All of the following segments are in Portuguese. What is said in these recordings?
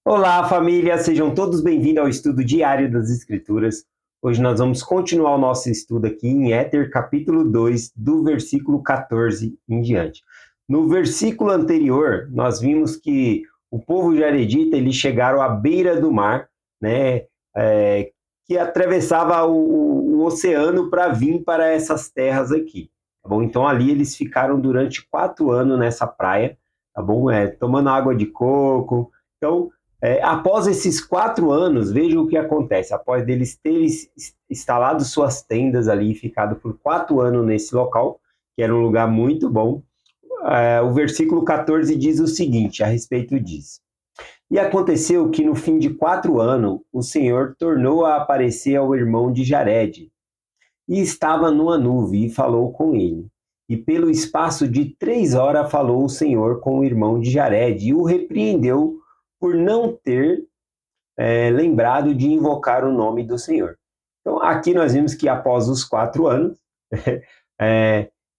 Olá, família! Sejam todos bem-vindos ao estudo diário das Escrituras. Hoje nós vamos continuar o nosso estudo aqui em Éter, capítulo 2, do versículo 14 em diante. No versículo anterior, nós vimos que o povo jaredita, eles chegaram à beira do mar, né, que atravessava o oceano para vir para essas terras aqui, tá bom? Então ali eles ficaram durante 4 anos nessa praia, tá bom? Tomando água de coco. Então, após esses 4 anos, vejam o que acontece. Após eles terem instalado suas tendas ali e ficado por 4 anos nesse local, que era um lugar muito bom, o versículo 14 diz o seguinte a respeito disso. E aconteceu que no fim de 4 anos, o Senhor tornou a aparecer ao irmão de Jared, e estava numa nuvem e falou com ele. E pelo espaço de 3 horas falou o Senhor com o irmão de Jared e o repreendeu por não ter lembrado de invocar o nome do Senhor. Então, aqui nós vimos que após os 4 anos,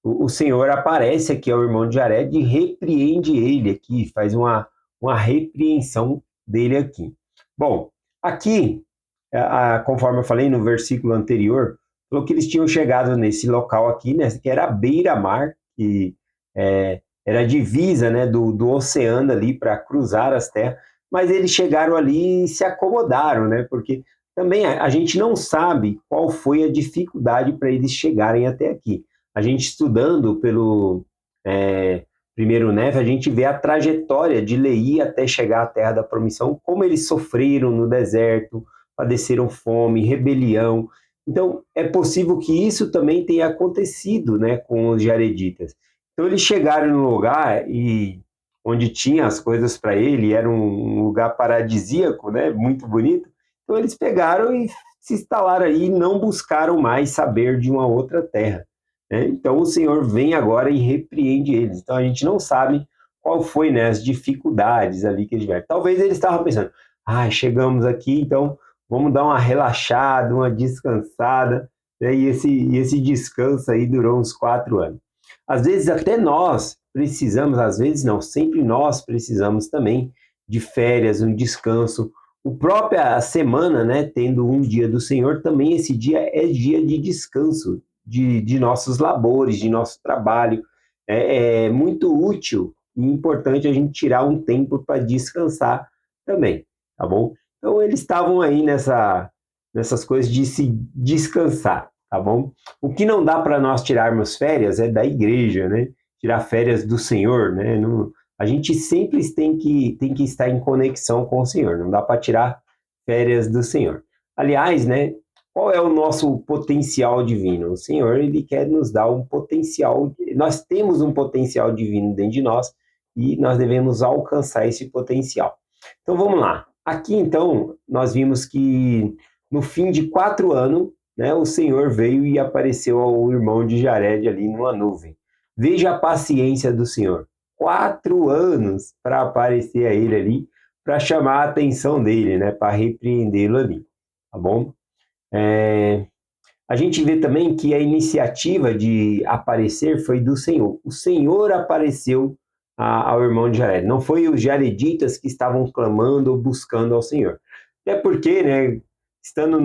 o Senhor aparece aqui ao irmão de Jared e repreende ele aqui, faz uma repreensão dele aqui. Bom, aqui, conforme eu falei no versículo anterior, falou que eles tinham chegado nesse local aqui, né, que era a beira-mar, que era a divisa, né, do oceano ali para cruzar as terras, mas eles chegaram ali e se acomodaram, né, porque também a gente não sabe qual foi a dificuldade para eles chegarem até aqui. A gente estudando pelo primeiro Neve, a gente vê a trajetória de Leí até chegar à Terra da Promissão, como eles sofreram no deserto, padeceram fome, rebelião. Então, é possível que isso também tenha acontecido, né, com os jareditas. Então, eles chegaram no lugar e onde tinha as coisas para ele, era um lugar paradisíaco, né, muito bonito. Então, eles pegaram e se instalaram aí e não buscaram mais saber de uma outra terra. Né? Então, o Senhor vem agora e repreende eles. Então, a gente não sabe qual foi, né, as dificuldades ali que eles tiveram. Talvez eles estavam pensando, chegamos aqui, então vamos dar uma relaxada, uma descansada, né? E esse descanso aí durou uns 4 anos. Às vezes até nós precisamos, às vezes não, sempre nós precisamos também de férias, um descanso. O própria semana, né, tendo um dia do Senhor, também esse dia é dia de descanso de nossos labores, de nosso trabalho. É muito útil e importante a gente tirar um tempo para descansar também, tá bom? Então eles estavam aí nessas coisas de se descansar, tá bom? O que não dá para nós tirarmos férias é da igreja, né? Tirar férias do Senhor, né? Não, a gente sempre tem que estar em conexão com o Senhor, não dá para tirar férias do Senhor. Aliás, né? Qual é o nosso potencial divino? O Senhor, ele quer nos dar um potencial, nós temos um potencial divino dentro de nós e nós devemos alcançar esse potencial. Então vamos lá. Aqui então nós vimos que no fim de 4 anos, né, o Senhor veio e apareceu ao irmão de Jared ali numa nuvem. Veja a paciência do Senhor. 4 anos para aparecer a ele ali, para chamar a atenção dele, né, para repreendê-lo ali, tá bom? A gente vê também que a iniciativa de aparecer foi do Senhor. O Senhor apareceu ao irmão de Jared. Não foi os jareditas que estavam clamando ou buscando ao Senhor. Até porque, né, estando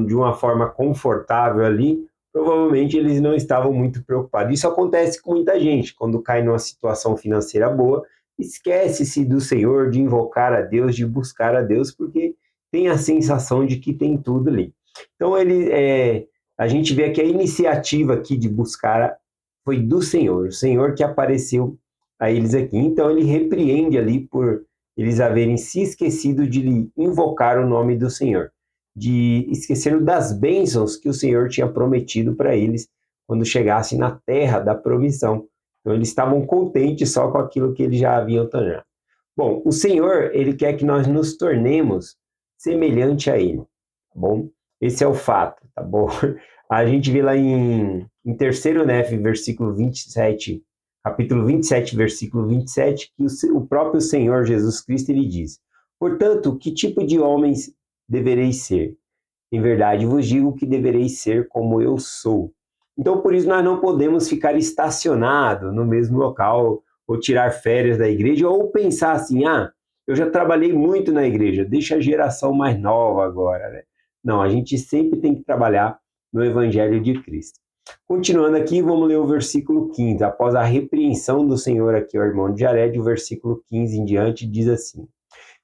de uma forma confortável ali, provavelmente eles não estavam muito preocupados. Isso acontece com muita gente, quando cai numa situação financeira boa, esquece-se do Senhor, de invocar a Deus, de buscar a Deus, porque tem a sensação de que tem tudo ali. Então, a gente vê que a iniciativa aqui de buscar foi do Senhor, o Senhor que apareceu a eles aqui. Então, ele repreende ali por eles haverem se esquecido de invocar o nome do Senhor, de esqueceram das bênçãos que o Senhor tinha prometido para eles quando chegassem na terra da provisão. Então, eles estavam contentes só com aquilo que eles já haviam tornado. Bom, o Senhor, ele quer que nós nos tornemos semelhante a ele, tá bom? Esse é o fato, tá bom? A gente vê lá em terceiro Nef, versículo 27, capítulo 27, versículo 27, que o próprio Senhor Jesus Cristo, ele diz: portanto, que tipo de homens devereis ser? Em verdade vos digo que devereis ser como eu sou. Então, por isso, nós não podemos ficar estacionados no mesmo local, ou tirar férias da igreja, ou pensar assim, eu já trabalhei muito na igreja, deixa a geração mais nova agora, né? Não, a gente sempre tem que trabalhar no Evangelho de Cristo. Continuando aqui, vamos ler o versículo 15. Após a repreensão do Senhor aqui ao irmão de Jared, o versículo 15 em diante diz assim: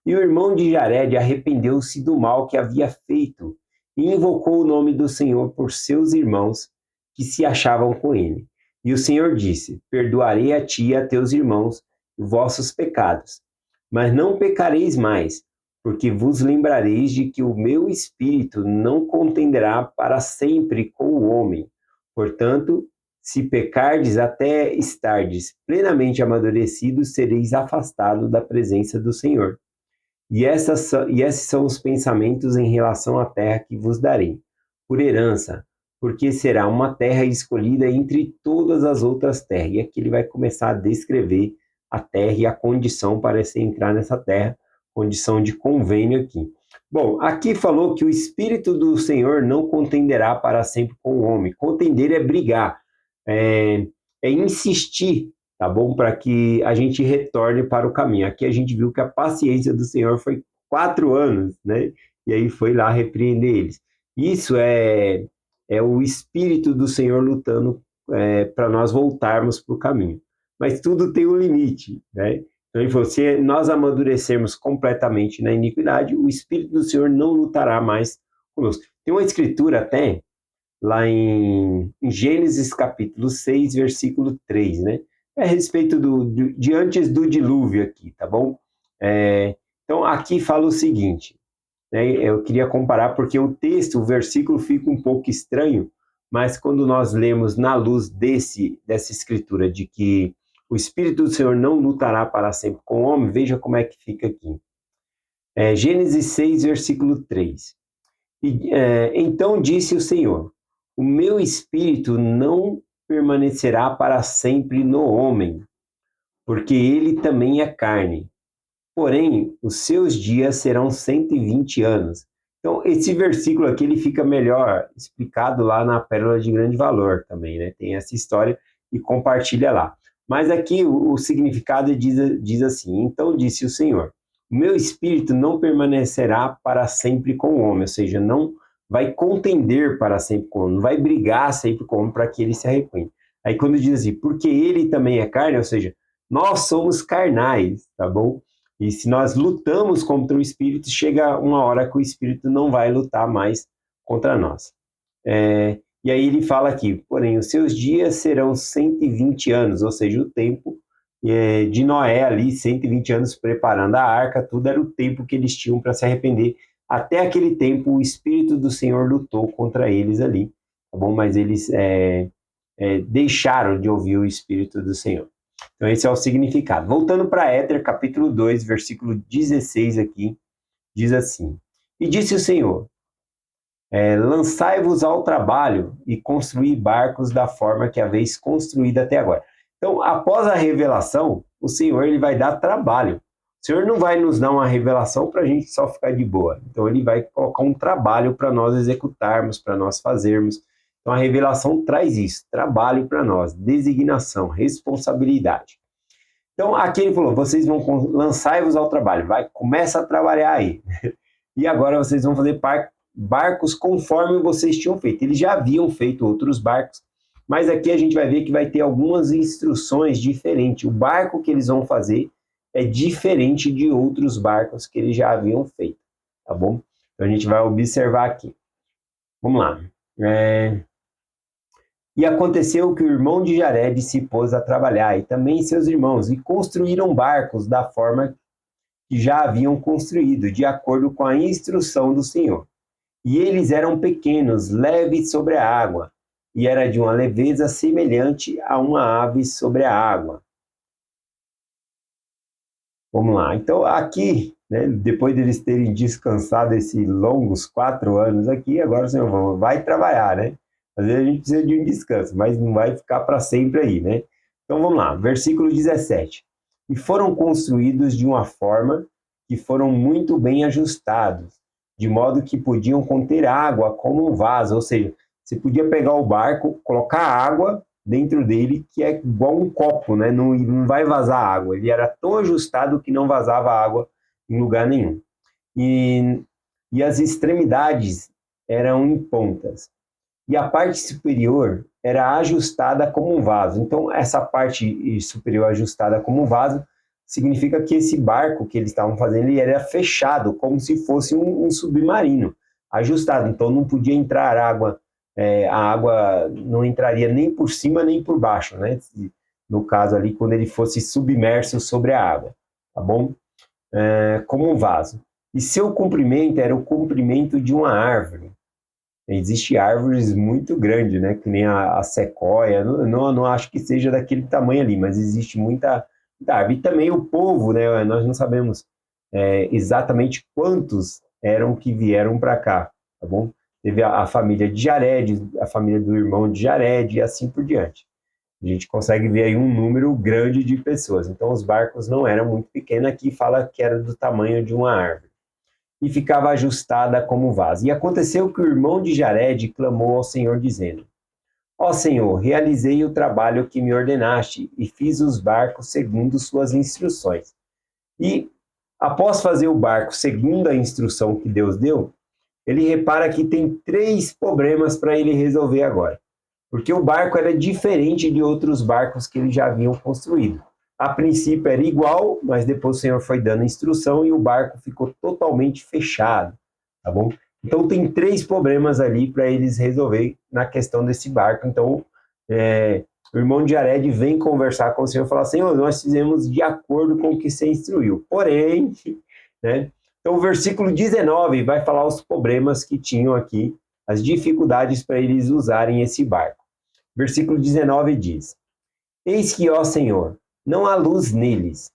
E o irmão de Jared arrependeu-se do mal que havia feito e invocou o nome do Senhor por seus irmãos que se achavam com ele. E o Senhor disse: Perdoarei a ti e a teus irmãos vossos pecados, mas não pecareis mais, porque vos lembrareis de que o meu espírito não contenderá para sempre com o homem. Portanto, se pecardes até estardes plenamente amadurecidos, sereis afastados da presença do Senhor. E esses são os pensamentos em relação à terra que vos darei, por herança, porque será uma terra escolhida entre todas as outras terras. E aqui ele vai começar a descrever a terra e a condição para se entrar nessa terra, condição de convênio aqui. Bom, aqui falou que o Espírito do Senhor não contenderá para sempre com o homem. Contender é brigar, é insistir, tá bom? Para que a gente retorne para o caminho. Aqui a gente viu que a paciência do Senhor foi 4 anos, né? E aí foi lá repreender eles. Isso é o Espírito do Senhor lutando para nós voltarmos para o caminho. Mas tudo tem um limite, né? Então ele falou, se nós amadurecermos completamente na iniquidade, o Espírito do Senhor não lutará mais conosco. Tem uma escritura até lá em Gênesis capítulo 6, versículo 3, né? É a respeito de antes do dilúvio aqui, tá bom? Então, aqui fala o seguinte, né? Eu queria comparar porque o texto, o versículo fica um pouco estranho, mas quando nós lemos na luz dessa escritura de que o Espírito do Senhor não lutará para sempre com o homem, veja como é que fica aqui. Gênesis 6, versículo 3. Então disse o Senhor, o meu espírito não permanecerá para sempre no homem, porque ele também é carne. Porém, os seus dias serão 120 anos. Então, esse versículo aqui ele fica melhor explicado lá na Pérola de Grande Valor também, né? Tem essa história e compartilha lá. Mas aqui o significado diz assim, então disse o Senhor, o meu espírito não permanecerá para sempre com o homem, ou seja, não vai contender para sempre com o homem, não vai brigar sempre com o homem para que ele se arrependa. Aí quando diz assim, porque ele também é carne, ou seja, nós somos carnais, tá bom? E se nós lutamos contra o Espírito, chega uma hora que o Espírito não vai lutar mais contra nós. E aí ele fala aqui, porém, os seus dias serão 120 anos, ou seja, o tempo de Noé ali, 120 anos preparando a arca, tudo era o tempo que eles tinham para se arrepender. Até aquele tempo, o Espírito do Senhor lutou contra eles ali, tá bom? Mas eles deixaram de ouvir o Espírito do Senhor. Então, esse é o significado. Voltando para Éter, capítulo 2, versículo 16 aqui, diz assim, e disse o Senhor, lançai-vos ao trabalho e construí barcos da forma que haveis construído até agora. Então, após a revelação, o Senhor ele vai dar trabalho. O Senhor não vai nos dar uma revelação para a gente só ficar de boa. Então, ele vai colocar um trabalho para nós executarmos, para nós fazermos. Então, a revelação traz isso, trabalho para nós, designação, responsabilidade. Então, aqui ele falou, vocês vão lançar-vos ao trabalho, começa a trabalhar aí. E agora vocês vão fazer barcos conforme vocês tinham feito. Eles já haviam feito outros barcos, mas aqui a gente vai ver que vai ter algumas instruções diferentes. O barco que eles vão fazer é diferente de outros barcos que eles já haviam feito, tá bom? Então, a gente vai observar aqui. Vamos lá. E aconteceu que o irmão de Jared se pôs a trabalhar, e também seus irmãos, e construíram barcos da forma que já haviam construído, de acordo com a instrução do Senhor. E eles eram pequenos, leves sobre a água, e era de uma leveza semelhante a uma ave sobre a água. Vamos lá. Então, aqui, né, depois deles terem descansado esses longos 4 anos aqui, agora o Senhor vai trabalhar, né? Às vezes a gente precisa de um descanso, mas não vai ficar para sempre aí, né? Então vamos lá, versículo 17. E foram construídos de uma forma que foram muito bem ajustados, de modo que podiam conter água como um vaso, ou seja, você podia pegar o barco, colocar água dentro dele, que é igual um copo, né? Não vai vazar água. Ele era tão ajustado que não vazava água em lugar nenhum. E, e as extremidades eram em pontas. E a parte superior era ajustada como um vaso. Então, essa parte superior ajustada como um vaso significa que esse barco que eles estavam fazendo ele era fechado, como se fosse um submarino, ajustado. Então, não podia entrar água, a água não entraria nem por cima nem por baixo, né? No caso ali, quando ele fosse submerso sobre a água, tá bom? Como um vaso. E seu comprimento era o comprimento de uma árvore. Existem árvores muito grandes, né? Que nem a sequoia. Não acho que seja daquele tamanho ali, mas existe muita árvore. E também o povo, né? Nós não sabemos exatamente quantos eram que vieram para cá, tá bom? Teve a família de Jared, a família do irmão de Jared e assim por diante. A gente consegue ver aí um número grande de pessoas. Então, os barcos não eram muito pequenos. Aqui fala que era do tamanho de uma árvore. E ficava ajustada como vaso. E aconteceu que o irmão de Jared clamou ao Senhor, dizendo: Ó Senhor, realizei o trabalho que me ordenaste e fiz os barcos segundo suas instruções. E, após fazer o barco segundo a instrução que Deus deu, ele repara que tem 3 problemas para ele resolver agora. Porque o barco era diferente de outros barcos que eles já haviam construído. A princípio era igual, mas depois o Senhor foi dando instrução e o barco ficou totalmente fechado, tá bom? Então tem 3 problemas ali para eles resolver na questão desse barco. Então o irmão de Jared vem conversar com o Senhor e falar: Senhor, nós fizemos de acordo com o que você instruiu. Porém, né? Então o versículo 19 vai falar os problemas que tinham aqui, as dificuldades para eles usarem esse barco. Versículo 19 diz: Eis que, ó Senhor, não há luz neles,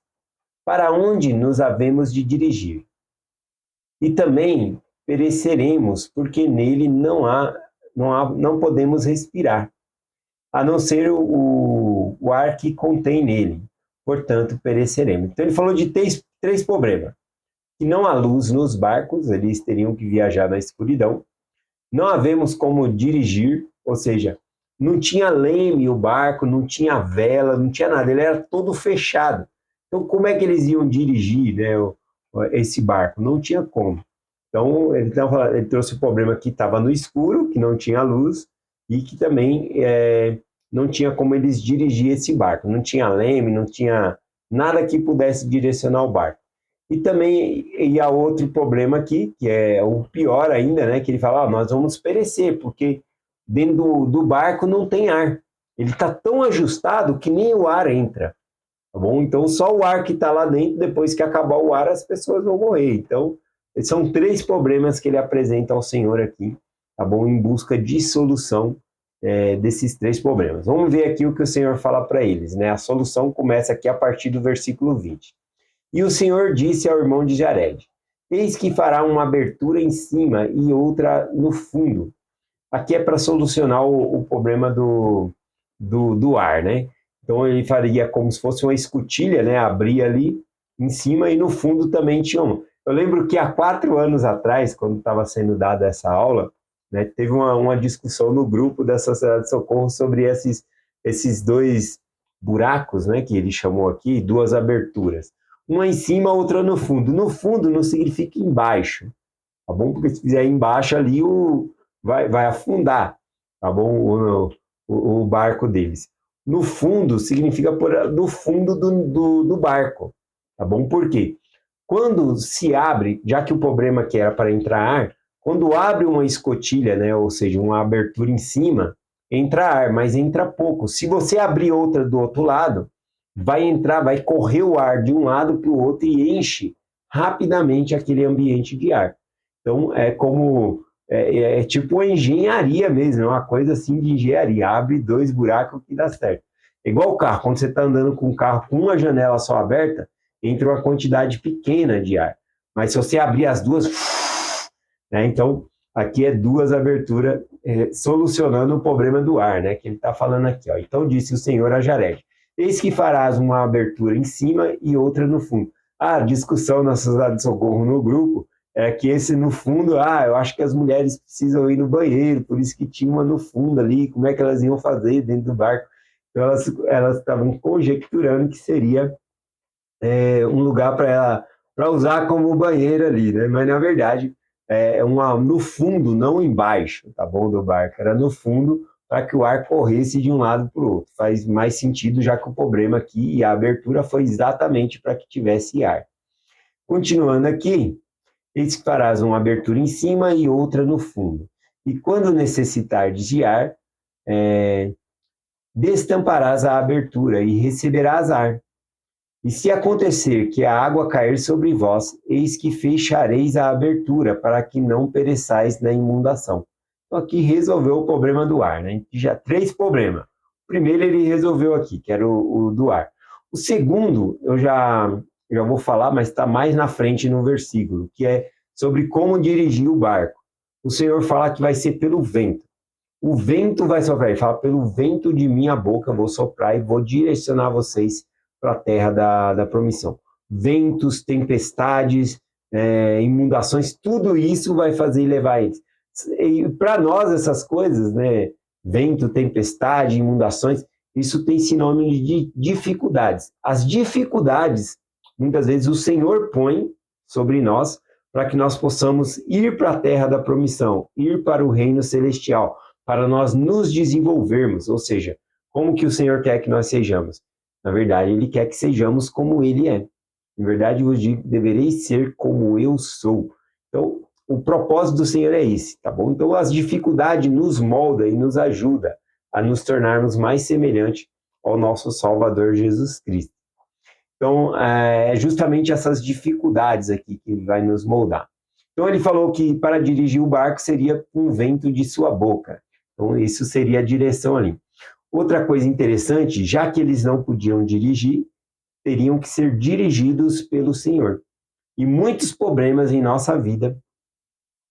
para onde nos havemos de dirigir? E também pereceremos, porque nele não podemos respirar, a não ser o ar que contém nele. Portanto, pereceremos. Então, ele falou de 3 problemas. Que não há luz nos barcos, eles teriam que viajar na escuridão. Não havemos como dirigir, ou seja, não tinha leme o barco, não tinha vela, não tinha nada, ele era todo fechado. Então, como é que eles iam dirigir, né, esse barco? Não tinha como. Então, ele trouxe o problema que estava no escuro, que não tinha luz, e que também não tinha como eles dirigir esse barco. Não tinha leme, não tinha nada que pudesse direcionar o barco. E também há outro problema aqui, que é o pior ainda, né? Que ele fala: nós vamos perecer, porque dentro do barco não tem ar. Ele está tão ajustado que nem o ar entra, tá bom? Então, só o ar que está lá dentro, depois que acabar o ar, as pessoas vão morrer. Então, são 3 problemas que ele apresenta ao Senhor aqui, tá bom? Em busca de solução desses 3 problemas. Vamos ver aqui o que o Senhor fala para eles, né? A solução começa aqui a partir do versículo 20. E o Senhor disse ao irmão de Jared: Eis que fará uma abertura em cima e outra no fundo. Aqui é para solucionar o problema do ar, né? Então ele faria como se fosse uma escotilha, né? Abria ali em cima e no fundo também tinha uma. Eu lembro que há 4 anos atrás, quando estava sendo dada essa aula, né, teve uma discussão no grupo da Sociedade de Socorro sobre esses 2 buracos, né, que ele chamou aqui, 2 aberturas. Uma em cima, outra no fundo. No fundo não significa embaixo, tá bom? Porque se fizer embaixo ali, vai afundar, tá bom? O barco deles. No fundo significa no fundo do barco, tá bom? Por quê? Quando se abre, já que o problema aqui era para entrar ar, quando abre uma escotilha, né, ou seja, uma abertura em cima, entra ar, mas entra pouco. Se você abrir outra do outro lado, vai correr o ar de um lado para o outro e enche rapidamente aquele ambiente de ar. Então, é tipo uma engenharia mesmo, é uma coisa assim de engenharia. Abre 2 buracos que dá certo. É igual o carro, quando você está andando com um carro com uma janela só aberta, entra uma quantidade pequena de ar. Mas se você abrir as duas, né, então aqui é 2 aberturas solucionando o problema do ar, né, que ele está falando aqui. Ó. Então disse o Senhor a Jared: Eis que farás uma abertura em cima e outra no fundo. A discussão na Sociedade de Socorro no grupo é que esse no fundo, eu acho que as mulheres precisam ir no banheiro, por isso que tinha uma no fundo ali, como é que elas iam fazer dentro do barco? Então elas estavam conjecturando que seria um lugar para para usar como banheiro ali, né? Mas na verdade no fundo, não embaixo, tá bom, do barco, era no fundo para que o ar corresse de um lado para o outro. Faz mais sentido, já que o problema aqui e a abertura foi exatamente para que tivesse ar. Continuando aqui, eis que farás uma abertura em cima e outra no fundo. E quando necessitares de ar, destamparás a abertura e receberás ar. E se acontecer que a água cair sobre vós, eis que fechareis a abertura, para que não pereçais na inundação. Então, aqui resolveu o problema do ar, né? Já 3 problemas. O primeiro ele resolveu aqui, que era o do ar. O segundo, eu já vou falar, mas está mais na frente no versículo, que é sobre como dirigir o barco. O Senhor fala que vai ser pelo vento. O vento vai soprar, ele fala, pelo vento de minha boca vou soprar e vou direcionar vocês para a terra da promissão. Ventos, tempestades, inundações, tudo isso vai fazer levar eles. E para nós essas coisas, né, vento, tempestade, inundações, isso tem sinônimo de dificuldades. As dificuldades, muitas vezes o Senhor põe sobre nós para que nós possamos ir para a terra da promissão, ir para o reino celestial, para nós nos desenvolvermos, ou seja, como que o Senhor quer que nós sejamos? Na verdade, Ele quer que sejamos como Ele é. Em verdade, vos digo, devereis ser como eu sou. Então, o propósito do Senhor é esse, tá bom? Então, as dificuldades nos molda e nos ajuda a nos tornarmos mais semelhantes ao nosso Salvador Jesus Cristo. Então, é justamente essas dificuldades aqui que vai nos moldar. Então, ele falou que para dirigir o barco seria com o vento de sua boca. Então, isso seria a direção ali. Outra coisa interessante, já que eles não podiam dirigir, teriam que ser dirigidos pelo Senhor. E muitos problemas em nossa vida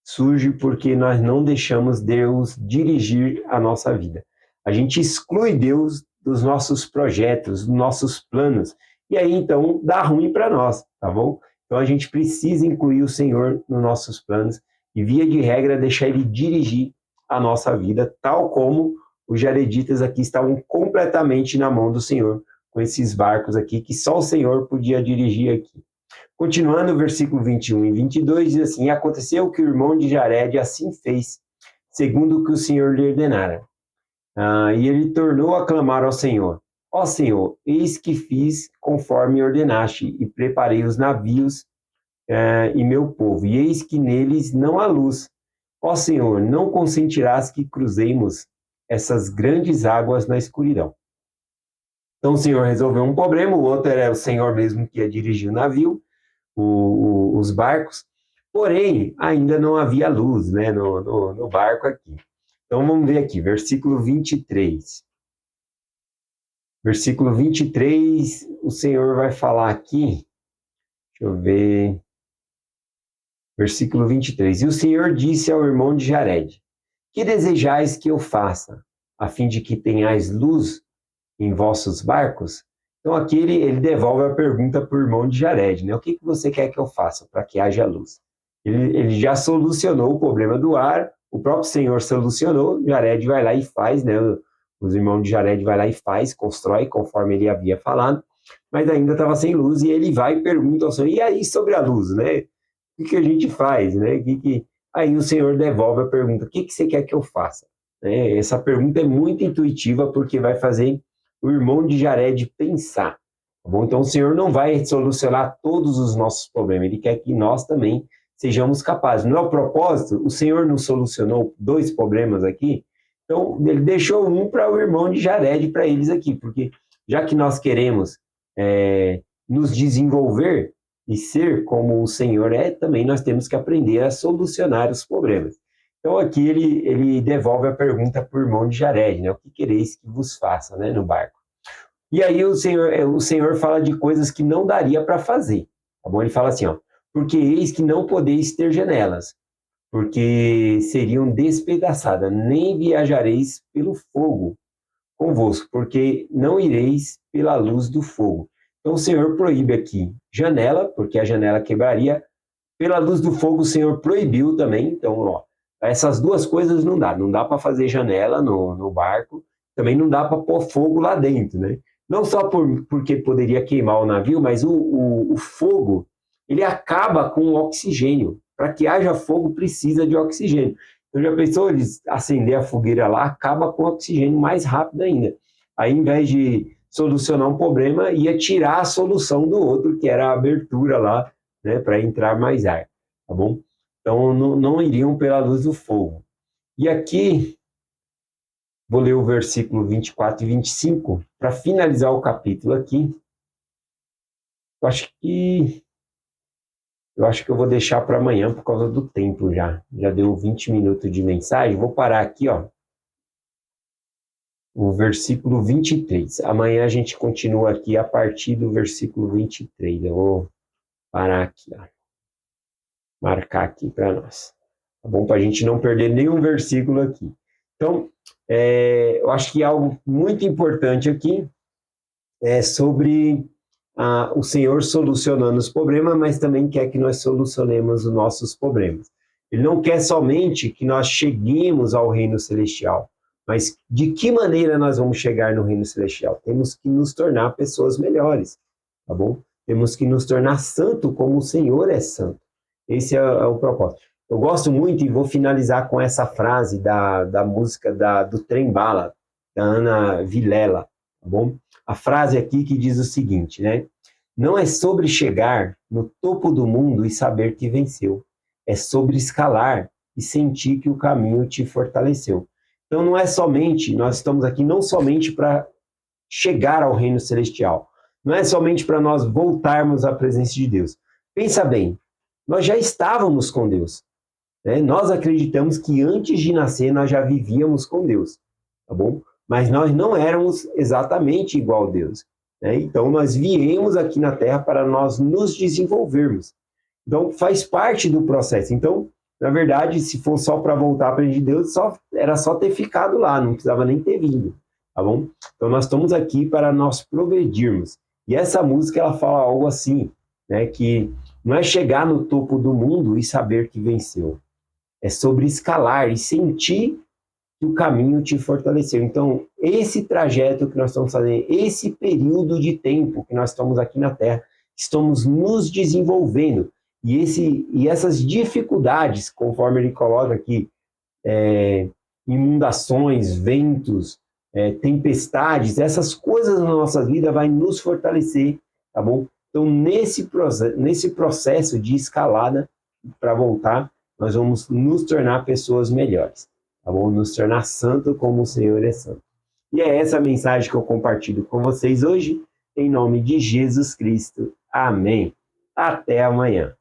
surgem porque nós não deixamos Deus dirigir a nossa vida. A gente exclui Deus dos nossos projetos, dos nossos planos, e aí então dá ruim para nós, tá bom? Então a gente precisa incluir o Senhor nos nossos planos e, via de regra, deixar Ele dirigir a nossa vida, tal como os jareditas aqui estavam completamente na mão do Senhor, com esses barcos aqui, que só o Senhor podia dirigir aqui. Continuando o versículo 21 e 22, diz assim, e aconteceu que o irmão de Jared assim fez, segundo o que o Senhor lhe ordenara. E ele tornou a clamar ao Senhor, ó Senhor, eis que fiz conforme ordenaste, e preparei os navios e meu povo, e eis que neles não há luz. Ó Senhor, não consentirás que cruzemos essas grandes águas na escuridão. Então o Senhor resolveu um problema, o outro era o Senhor mesmo que ia dirigir o navio, os barcos, porém ainda não havia luz, né, no barco aqui. Então vamos ver aqui, versículo 23. Versículo 23, o Senhor vai falar aqui, deixa eu ver, versículo 23. E o Senhor disse ao irmão de Jared, que desejais que eu faça, a fim de que tenhais luz em vossos barcos? Então aqui ele devolve a pergunta para o irmão de Jared, né? O que você quer que eu faça para que haja luz? Ele já solucionou o problema do ar, o próprio Senhor solucionou, Jared vai lá e faz, né? Os irmãos de Jared vai lá e faz, constrói conforme ele havia falado, mas ainda estava sem luz e ele vai e pergunta ao Senhor, e aí sobre a luz, né? O que a gente faz, né? Aí o Senhor devolve a pergunta, o que você quer que eu faça? Essa pergunta é muito intuitiva porque vai fazer o irmão de Jared pensar. Tá bom? Então o Senhor não vai solucionar todos os nossos problemas, Ele quer que nós também sejamos capazes. No propósito, o Senhor nos solucionou 2 problemas aqui, então Ele deixou um para o irmão de Jared, para eles aqui, porque já que nós queremos nos desenvolver e ser como o Senhor é, também nós temos que aprender a solucionar os problemas. Então aqui ele devolve a pergunta para o irmão de Jared, né? O que quereis que vos faça, né, no barco? E aí o Senhor fala de coisas que não daria para fazer, tá bom? Ele fala assim, ó, porque eis que não podeis ter janelas, porque seriam despedaçadas, nem viajareis pelo fogo convosco, porque não ireis pela luz do fogo. Então o Senhor proíbe aqui janela, porque a janela quebraria. Pela luz do fogo o Senhor proibiu também, então, ó, essas 2 coisas não dá para fazer janela no barco, também não dá para pôr fogo lá dentro, né? Não só porque poderia queimar o navio, mas o fogo, ele acaba com o oxigênio. Para que haja fogo, precisa de oxigênio. Então, já pensou eles acender a fogueira lá, acaba com o oxigênio mais rápido ainda. Aí, em vez de solucionar um problema, ia tirar a solução do outro, que era a abertura lá, né, para entrar mais ar, tá bom? Então, não iriam pela luz do fogo. E aqui, vou ler o versículo 24 e 25, para finalizar o capítulo aqui. Eu acho que eu vou deixar para amanhã por causa do tempo já. Já deu 20 minutos de mensagem. Vou parar aqui, ó. O versículo 23. Amanhã a gente continua aqui a partir do versículo 23. Eu vou parar aqui, ó. Marcar aqui para nós. Tá bom? Para a gente não perder nenhum versículo aqui. Então, eu acho que algo muito importante aqui é sobre o Senhor solucionando os problemas, mas também quer que nós solucionemos os nossos problemas. Ele não quer somente que nós cheguemos ao reino celestial, mas de que maneira nós vamos chegar no reino celestial? Temos que nos tornar pessoas melhores, tá bom? Temos que nos tornar santo como o Senhor é santo. Esse é o propósito. Eu gosto muito, e vou finalizar com essa frase da música do Trem Bala, da Ana Vilela, tá bom? A frase aqui que diz o seguinte, né? Não é sobre chegar no topo do mundo e saber que venceu. É sobre escalar e sentir que o caminho te fortaleceu. Então não é somente, nós estamos aqui não somente para chegar ao reino celestial. Não é somente para nós voltarmos à presença de Deus. Pensa bem, nós já estávamos com Deus. Né? Nós acreditamos que antes de nascer nós já vivíamos com Deus, tá bom? Mas nós não éramos exatamente igual a Deus. Né? Então nós viemos aqui na Terra para nós nos desenvolvermos. Então faz parte do processo. Então, na verdade, se for só para voltar para Deus, era só ter ficado lá, não precisava nem ter vindo, tá bom? Então nós estamos aqui para nós progredirmos. E essa música ela fala algo assim, né, que não é chegar no topo do mundo e saber que venceu. É sobre escalar e sentir que o caminho te fortaleceu. Então, esse trajeto que nós estamos fazendo, esse período de tempo que nós estamos aqui na Terra, estamos nos desenvolvendo. E essas dificuldades, conforme ele coloca aqui, inundações, ventos, tempestades, essas coisas na nossa vida vai nos fortalecer, tá bom? Então, nesse processo de escalada, para voltar, nós vamos nos tornar pessoas melhores, tá bom? Nos tornar santo como o Senhor é santo. E é essa a mensagem que eu compartilho com vocês hoje, em nome de Jesus Cristo. Amém. Até amanhã.